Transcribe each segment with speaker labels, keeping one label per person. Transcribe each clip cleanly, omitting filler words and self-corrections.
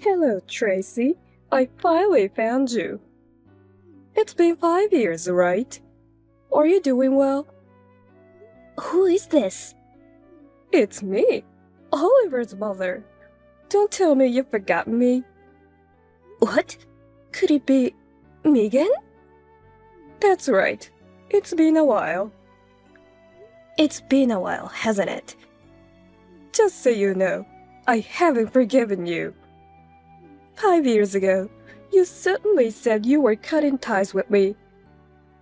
Speaker 1: Hello, Tracy. I finally found you. It's been 5 years, right? Are you doing well?
Speaker 2: Who is this?
Speaker 1: It's me, Oliver's mother. Don't tell me you forgot me.
Speaker 2: What?
Speaker 1: Could it be Megan? That's right. It's been a while.
Speaker 2: It's been a while, hasn't it?
Speaker 1: Just so you know, I haven't forgiven you. 5 years ago, you certainly said you were cutting ties with me.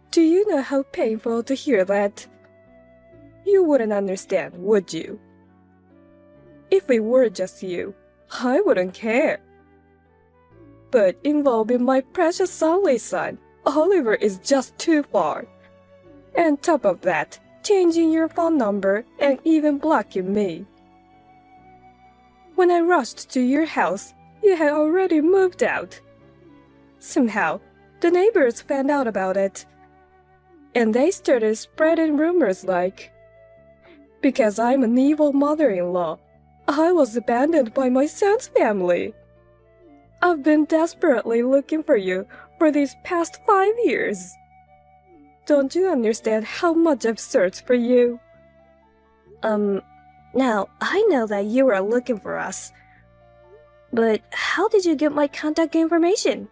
Speaker 1: Do you know how painful to hear that? You wouldn't understand, would you? If it were just you, I wouldn't care. But involving my precious only son, Oliver, is just too far. And top of that, changing your phone number and even blocking me. When I rushed to your house, you had already moved out. Somehow, the neighbors found out about it. And they started spreading rumors like, because I'm an evil mother-in-law, I was abandoned by my son's family. I've been desperately looking for you for these past 5 years. Don't you understand how much I've searched for you?
Speaker 2: Now, I know that you were looking for us. But how did you get my contact information?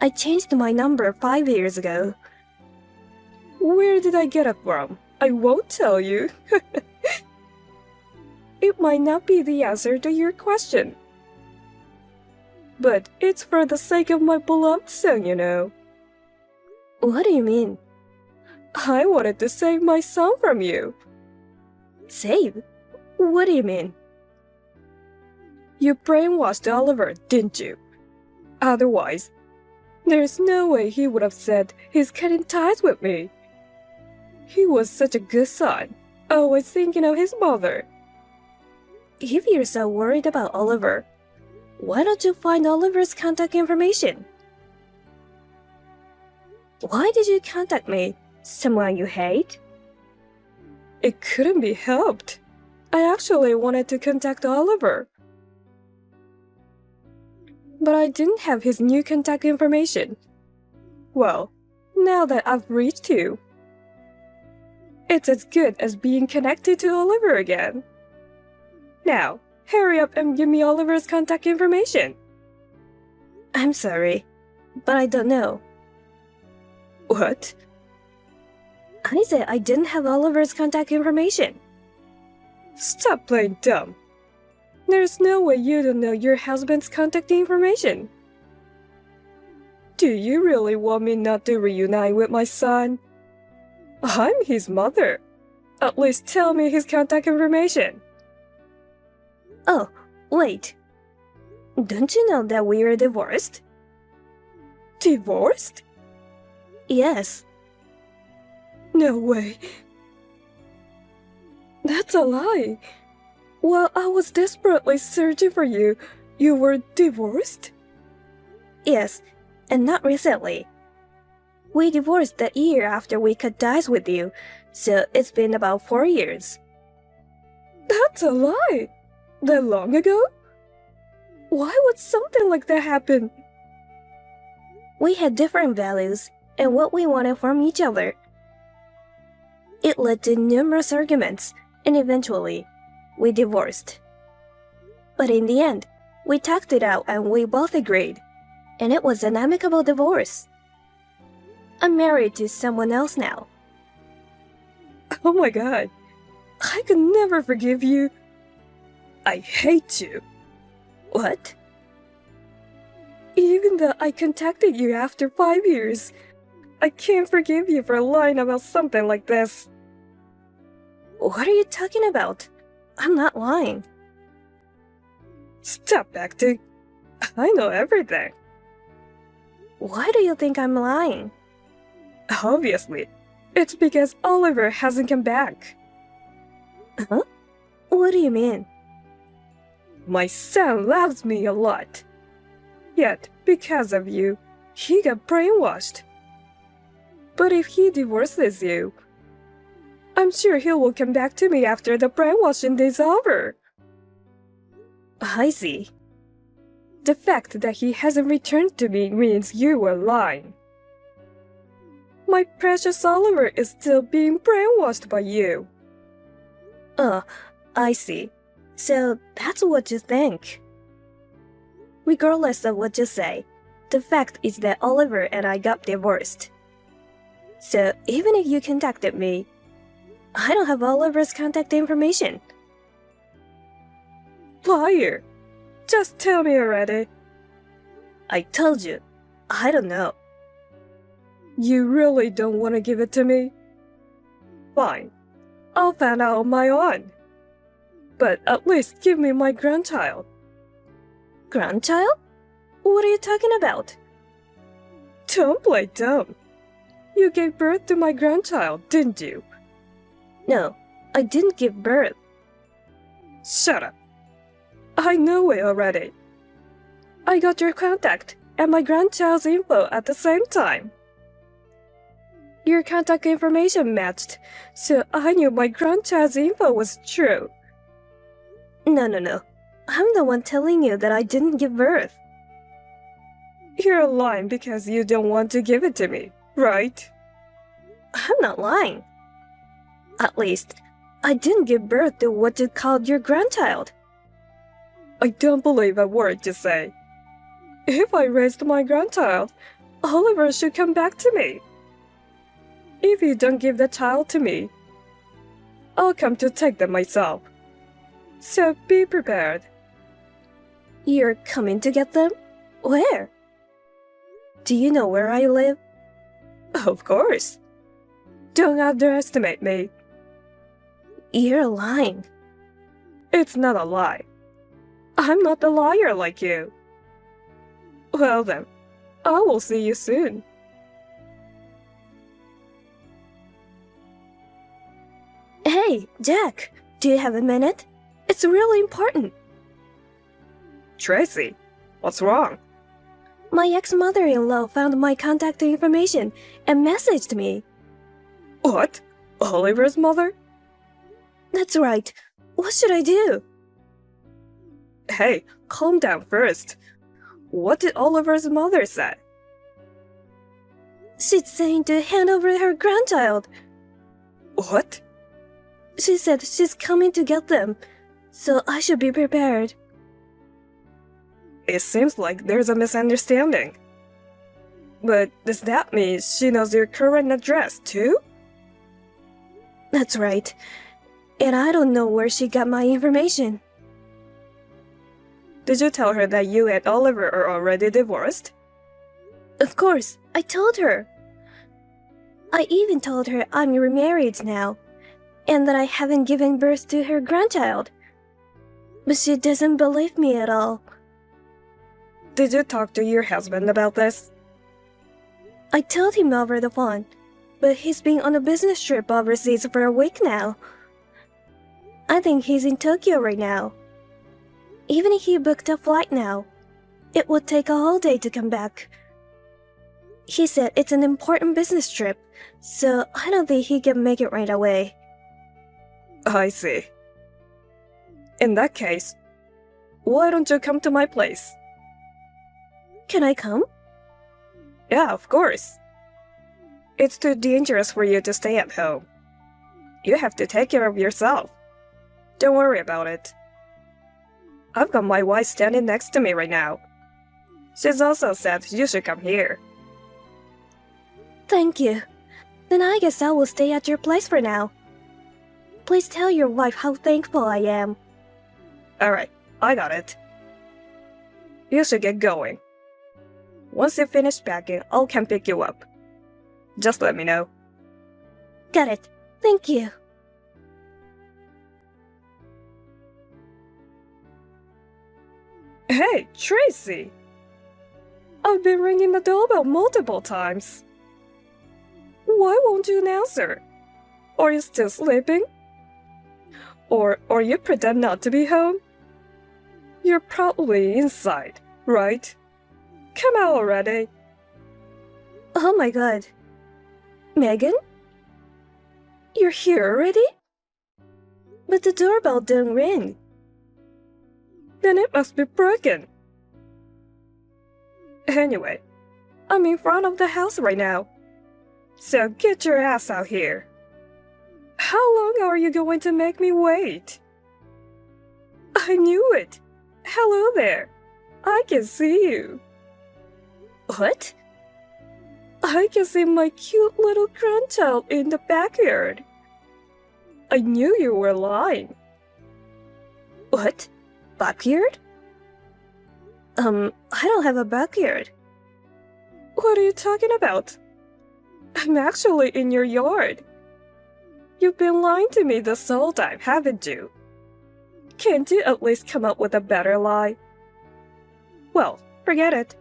Speaker 2: I changed my number 5 years ago.
Speaker 1: Where did I get it from? I won't tell you. It might not be the answer to your question. But it's for the sake of my beloved son, you know.
Speaker 2: What do you mean?
Speaker 1: I wanted to save my son from you.
Speaker 2: Save? What do you mean?
Speaker 1: You brainwashed Oliver, didn't you? Otherwise, there's no way he would have said he's cutting ties with me. He was such a good son, always thinking of his mother.
Speaker 2: If you're so worried about Oliver, why don't you find Oliver's contact information? Why did you contact me? Someone you hate?
Speaker 1: It couldn't be helped. I actually wanted to contact Oliver. But I didn't have his new contact information. Well, now that I've reached you, it's as good as being connected to Oliver again. Now, hurry up and give me Oliver's contact information.
Speaker 2: I'm sorry, but I don't know.
Speaker 1: What?
Speaker 2: I said I didn't have Oliver's contact information.
Speaker 1: Stop playing dumb. There's no way you don't know your husband's contact information. Do you really want me not to reunite with my son? I'm his mother. At least tell me his contact information.
Speaker 2: Oh, wait. Don't you know that we are divorced?
Speaker 1: Divorced?
Speaker 2: Yes.
Speaker 1: No way. That's a lie. While I was desperately searching for you, you were divorced?
Speaker 2: Yes, and not recently. We divorced the year after we cut ties with you, so it's been about 4 years.
Speaker 1: That's a lie. That long ago? Why would something like that happen?
Speaker 2: We had different values and what we wanted from each other. It led to numerous arguments, and eventually, we divorced. But in the end, we talked it out and we both agreed, and it was an amicable divorce. I'm married to someone else now.
Speaker 1: Oh my god. I could never forgive you. I hate you.
Speaker 2: What?
Speaker 1: Even though I contacted you after 5 years, I can't forgive you for lying about something like this.
Speaker 2: What are you talking about? I'm not lying.
Speaker 1: Stop acting. I know everything.
Speaker 2: Why do you think I'm lying?
Speaker 1: Obviously, it's because Oliver hasn't come back.
Speaker 2: Huh? What do you mean?
Speaker 1: My son loves me a lot. Yet, because of you, he got brainwashed. But if he divorces you, I'm sure he will come back to me after the brainwashing is over.
Speaker 2: I see.
Speaker 1: The fact that he hasn't returned to me means you were lying. My precious Oliver is still being brainwashed by you.
Speaker 2: Oh, I see. So that's what you think. Regardless of what you say, the fact is that Oliver and I got divorced. So even if you contacted me, I don't have Oliver's contact information.
Speaker 1: Liar! Just tell me already.
Speaker 2: I told you, I don't know.
Speaker 1: You really don't want to give it to me? Fine. I'll find out on my own. But at least give me my grandchild.
Speaker 2: Grandchild? What are you talking about?
Speaker 1: Don't play dumb. You gave birth to my grandchild, didn't you?
Speaker 2: No, I didn't give birth.
Speaker 1: Shut up. I know it already. I got your contact and my grandchild's info at the same time. Your contact information matched, so I knew my grandchild's info was true.
Speaker 2: No. I'm the one telling you that I didn't give birth.
Speaker 1: You're lying because you don't want to give it to me, right?
Speaker 2: I'm not lying. At least, I didn't give birth to what you called your grandchild.
Speaker 1: I don't believe a word you say. If I raised my grandchild, Oliver should come back to me. If you don't give the child to me, I'll come to take them myself. So be prepared.
Speaker 2: You're coming to get them? Where? Do you know where I live?
Speaker 1: Of course. Don't underestimate me.
Speaker 2: You're lying.
Speaker 1: It's not a lie. I'm not a liar like you. Well then, I will see you soon.
Speaker 2: Hey, Jack, do you have a minute? It's really important.
Speaker 1: Tracy, what's wrong?
Speaker 2: My ex-mother-in-law found my contact information and messaged me.
Speaker 1: What? Oliver's mother?
Speaker 2: That's right. What should I do?
Speaker 1: Hey, calm down first. What did Oliver's mother say?
Speaker 2: She's saying to hand over her grandchild.
Speaker 1: What?
Speaker 2: She said she's coming to get them, so I should be prepared.
Speaker 1: It seems like there's a misunderstanding. But does that mean she knows your current address too?
Speaker 2: That's right. And I don't know where she got my information.
Speaker 1: Did you tell her that you and Oliver are already divorced?
Speaker 2: Of course, I told her. I even told her I'm remarried now, and that I haven't given birth to her grandchild. But she doesn't believe me at all.
Speaker 1: Did you talk to your husband about this?
Speaker 2: I told him over the phone, but he's been on a business trip overseas for a week now. I think he's in Tokyo right now. Even if he booked a flight now, it would take a whole day to come back. He said it's an important business trip, so I don't think he can make it right away.
Speaker 1: I see. In that case, why don't you come to my place?
Speaker 2: Can I come?
Speaker 1: Yeah, of course. It's too dangerous for you to stay at home. You have to take care of yourself. Don't worry about it. I've got my wife standing next to me right now. She's also said you should come here.
Speaker 2: Thank you. Then I guess I will stay at your place for now. Please tell your wife how thankful I am.
Speaker 1: Alright, I got it. You should get going. Once you finish packing, I'll come pick you up. Just let me know.
Speaker 2: Got it. Thank you.
Speaker 1: Hey, Tracy! I've been ringing the doorbell multiple times. Why won't you answer? Are you still sleeping? Or you pretend not to be home? You're probably inside, right? Come out already.
Speaker 2: Oh my god. Megan? You're here already? But the doorbell didn't ring.
Speaker 1: Then it must be broken. Anyway, I'm in front of the house right now. So get your ass out here. How long are you going to make me wait? I knew it. Hello there. I can see you.
Speaker 2: What?
Speaker 1: I can see my cute little grandchild in the backyard. I knew you were lying.
Speaker 2: What? Backyard? I don't have a backyard.
Speaker 1: What are you talking about? I'm actually in your yard. You've been lying to me this whole time, haven't you? Can't you at least come up with a better lie? Well, forget it.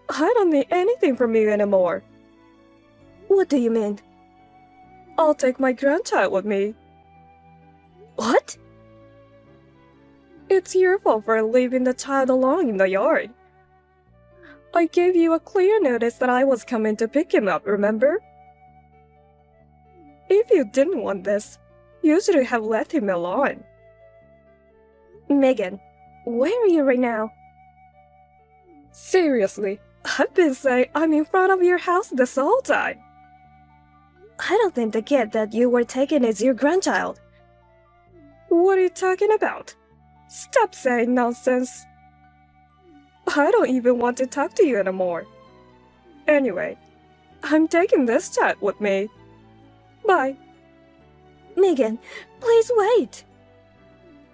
Speaker 1: I don't need anything from you anymore.
Speaker 2: What do you mean?
Speaker 1: I'll take my grandchild with me.
Speaker 2: What?
Speaker 1: It's your fault for leaving the child alone in the yard. I gave you a clear notice that I was coming to pick him up, remember? If you didn't want this, you should have left him alone.
Speaker 2: Megan, where are you right now?
Speaker 1: Seriously, I've been saying I'm in front of your house this whole time.
Speaker 2: I don't think the kid that you were taking is your grandchild.
Speaker 1: What are you talking about? Stop saying nonsense. I don't even want to talk to you anymore. Anyway, I'm taking this child with me. Bye.
Speaker 2: Megan, please wait.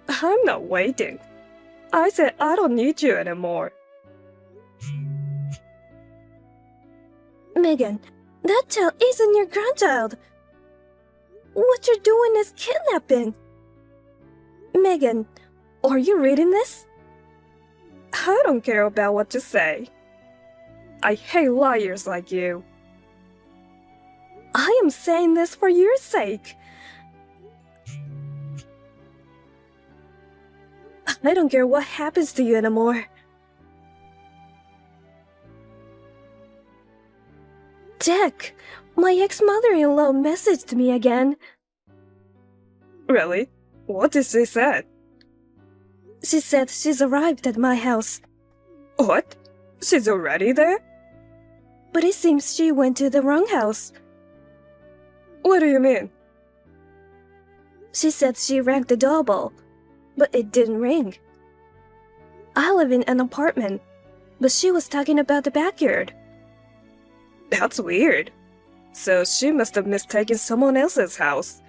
Speaker 1: I'm not waiting. I said I don't need you anymore.
Speaker 2: Megan, that child isn't your grandchild. What you're doing is kidnapping. Megan, are you reading this?
Speaker 1: I don't care about what you say. I hate liars like you.
Speaker 2: I am saying this for your sake. I don't care what happens to you anymore. Jack, my ex-mother-in-law messaged me again.
Speaker 1: Really? What did she say?
Speaker 2: She said she's arrived at my house,
Speaker 1: What? She's already there?
Speaker 2: but it seems she went to the wrong house.
Speaker 1: What do you mean?
Speaker 2: She said she rang the doorbell, but it didn't ring. I live in an apartment, but she was talking about the backyard.
Speaker 1: That's weird. So she must have mistaken someone else's house.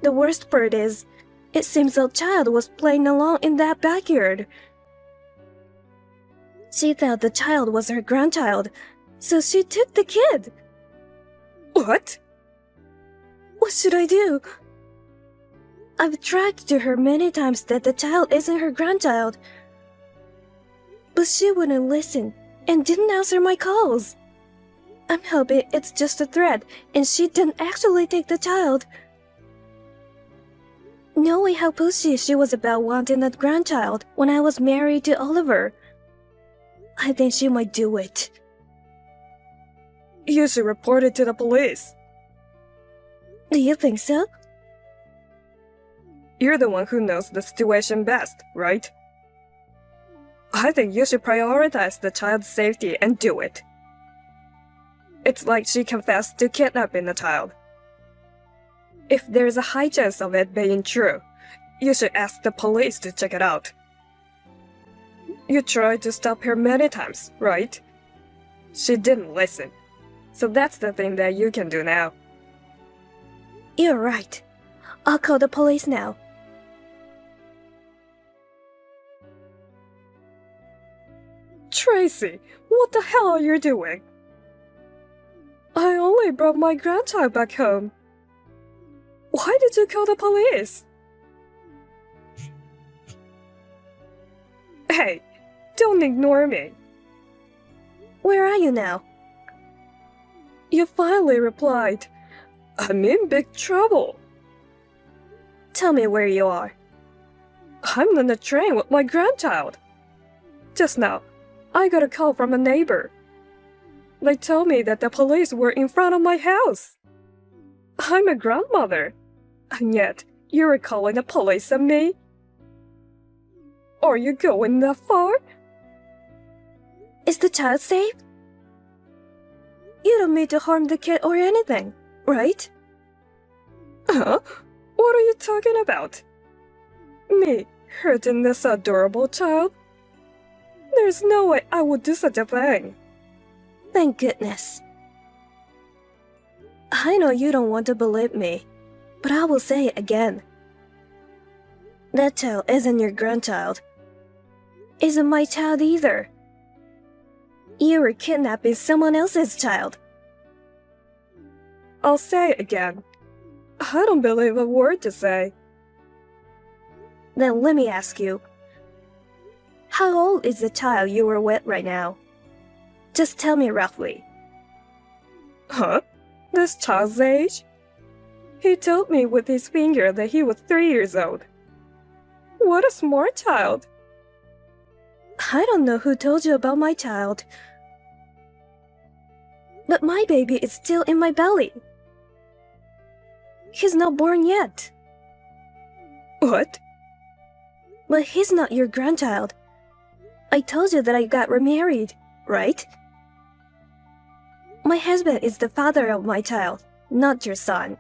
Speaker 2: The worst part is, it seems a child was playing along in that backyard. She thought the child was her grandchild, so she took the kid.
Speaker 1: What?
Speaker 2: What should I do? I've tried to her many times that the child isn't her grandchild, but she wouldn't listen and didn't answer my calls. I'm hoping it's just a threat and she didn't actually take the child. Knowing how pushy she was about wanting that grandchild when I was married to Oliver, I think she might do it.
Speaker 1: You should report it to the police.
Speaker 2: Do you think so?
Speaker 1: You're the one who knows the situation best, right? I think you should prioritize the child's safety and do it. It's like she confessed to kidnapping the child. If there's a high chance of it being true, you should ask the police to check it out. You tried to stop her many times, right? She didn't listen. So that's the thing that you can do now.
Speaker 2: You're right. I'll call the police now.
Speaker 1: Tracy, what the hell are you doing? I only brought my grandchild back home. Why did you call the police? Hey, don't ignore me.
Speaker 2: Where are you now?
Speaker 1: You finally replied. I'm in big trouble.
Speaker 2: Tell me where you are.
Speaker 1: I'm on the train with my grandchild. Just now, I got a call from a neighbor. They told me that the police were in front of my house. I'm a grandmother, and yet you're calling the police on me? Are you going that far?
Speaker 2: Is the child safe? You don't mean to harm the kid or anything, right?
Speaker 1: Huh? What are you talking about? Me hurting this adorable child? There's no way I would do such a thing.
Speaker 2: Thank goodness. I know you don't want to believe me, but I will say it again. That child isn't your grandchild. Isn't my child either. You were kidnapping someone else's child.
Speaker 1: I'll say it again. I don't believe a word to say.
Speaker 2: Then let me ask you, how old is the child you were with right now? Just tell me roughly.
Speaker 1: Huh? This child's age? He told me with his finger that he was 3 years old. What a smart child.
Speaker 2: I don't know who told you about my child. But my baby is still in my belly. He's not born yet.
Speaker 1: What?
Speaker 2: But he's not your grandchild. I told you that I got remarried, right? My husband is the father of my child, not your son.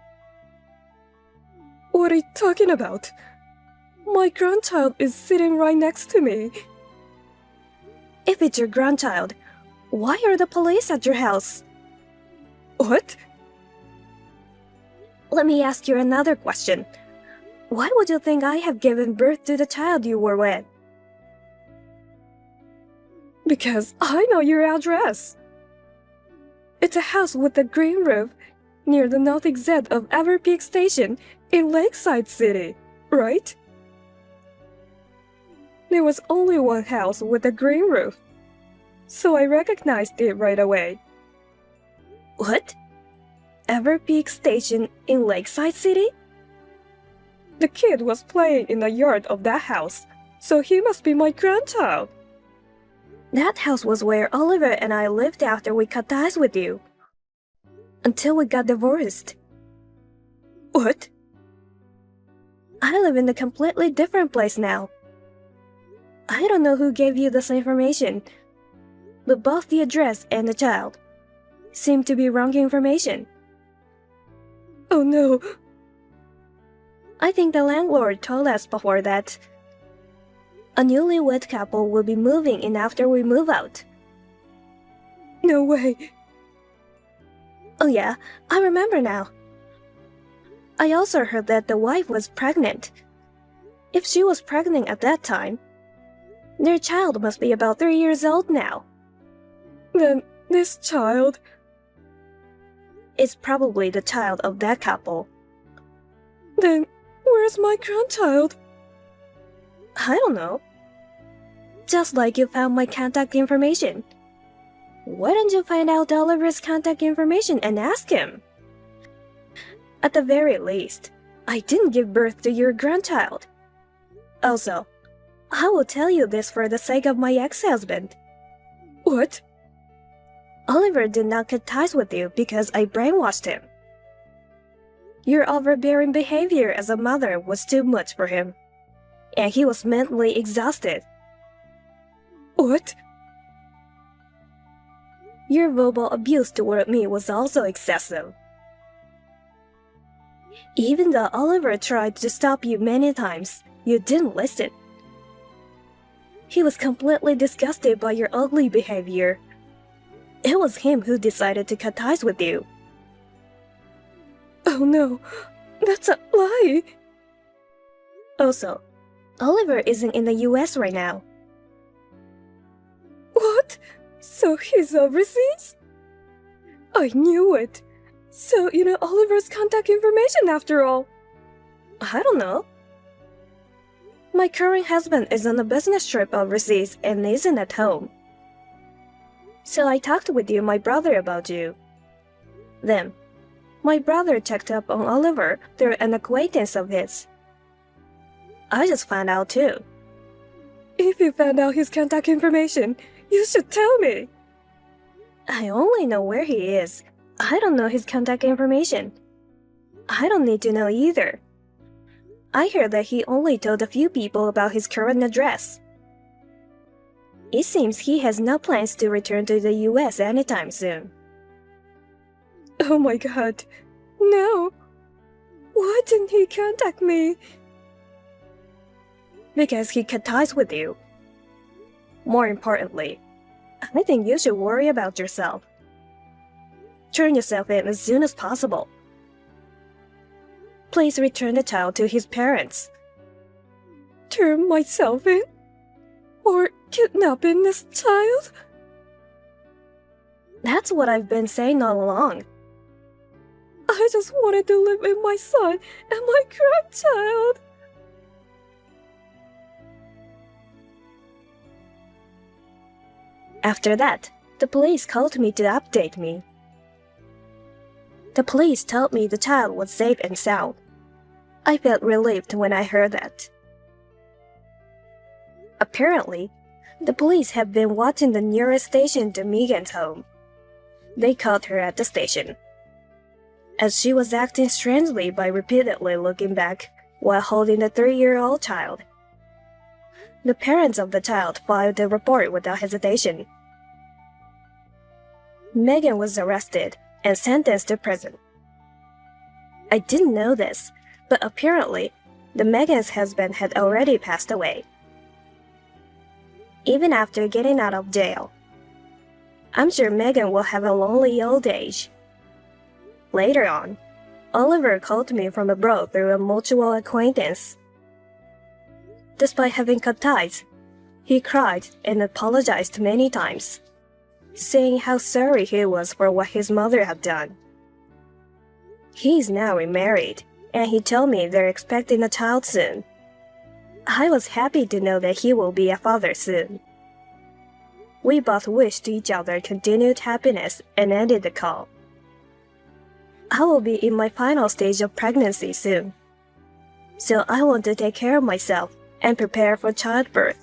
Speaker 1: What are you talking about? My grandchild is sitting right next to me.
Speaker 2: If it's your grandchild, why are the police at your house?
Speaker 1: What?
Speaker 2: Let me ask you another question. Why would you think I have given birth to the child you were with?
Speaker 1: Because I know your address. It's a house with a green roof near the north exit of Everpeak Station in Lakeside City, right? There was only one house with a green roof, so I recognized it right away.
Speaker 2: What? Everpeak Station in Lakeside City?
Speaker 1: The kid was playing in the yard of that house, so he must be my grandchild.
Speaker 2: That house was where Oliver and I lived after we cut ties with you. Until we got divorced.
Speaker 1: What?
Speaker 2: I live in a completely different place now. I don't know who gave you this information, but both the address and the child seem to be wrong information.
Speaker 1: Oh no.
Speaker 2: I think the landlord told us before that a newlywed couple will be moving in after we move out.
Speaker 1: No way.
Speaker 2: Oh yeah, I remember now. I also heard that the wife was pregnant. If she was pregnant at that time, their child must be about 3 years old now.
Speaker 1: Then this child...
Speaker 2: It's probably the child of that couple.
Speaker 1: Then where's my grandchild?
Speaker 2: I don't know. Just like you found my contact information. Why don't you find out Oliver's contact information and ask him? At the very least, I didn't give birth to your grandchild. Also, I will tell you this for the sake of my ex-husband.
Speaker 1: What?
Speaker 2: Oliver did not cut ties with you because I brainwashed him. Your overbearing behavior as a mother was too much for him, and he was mentally exhausted.
Speaker 1: What?
Speaker 2: Your verbal abuse toward me was also excessive. Even though Oliver tried to stop you many times, you didn't listen. He was completely disgusted by your ugly behavior. It was him who decided to cut ties with you.
Speaker 1: Oh no, that's a lie.
Speaker 2: Also, Oliver isn't in the US right now.
Speaker 1: What? So he's overseas? I knew it. So you know Oliver's contact information after all.
Speaker 2: I don't know. My current husband is on a business trip overseas and isn't at home. So I talked with my brother about you. Then, my brother checked up on Oliver through an acquaintance of his. I just found out too.
Speaker 1: If you found out his contact information, you should tell me.
Speaker 2: I only know where he is. I don't know his contact information. I don't need to know either. I heard that he only told a few people about his current address. It seems he has no plans to return to the US anytime soon.
Speaker 1: Oh my god. No. Why didn't he contact me?
Speaker 2: Because he cut ties with you. More importantly, I think you should worry about yourself. Turn yourself in as soon as possible. Please return the child to his parents.
Speaker 1: Turn myself in? Or kidnapping this child?
Speaker 2: That's what I've been saying all along.
Speaker 1: I just wanted to live with my son and my grandchild.
Speaker 2: After that, the police called me to update me. The police told me the child was safe and sound. I felt relieved when I heard that. Apparently, the police have been watching the nearest station to Megan's home. They caught her at the station, as she was acting strangely by repeatedly looking back while holding the 3-year-old child. The parents of the child filed a report without hesitation. Megan was arrested and sentenced to prison. I didn't know this, but apparently, the Megan's husband had already passed away. Even after getting out of jail, I'm sure Megan will have a lonely old age. Later on, Oliver called me from abroad through a mutual acquaintance. Despite having cut ties, he cried and apologized many times, saying how sorry he was for what his mother had done. He is now remarried, and he told me they're expecting a child soon. I was happy to know that he will be a father soon. We both wished each other continued happiness and ended the call. I will be in my final stage of pregnancy soon, so I want to take care of myself and prepare for childbirth.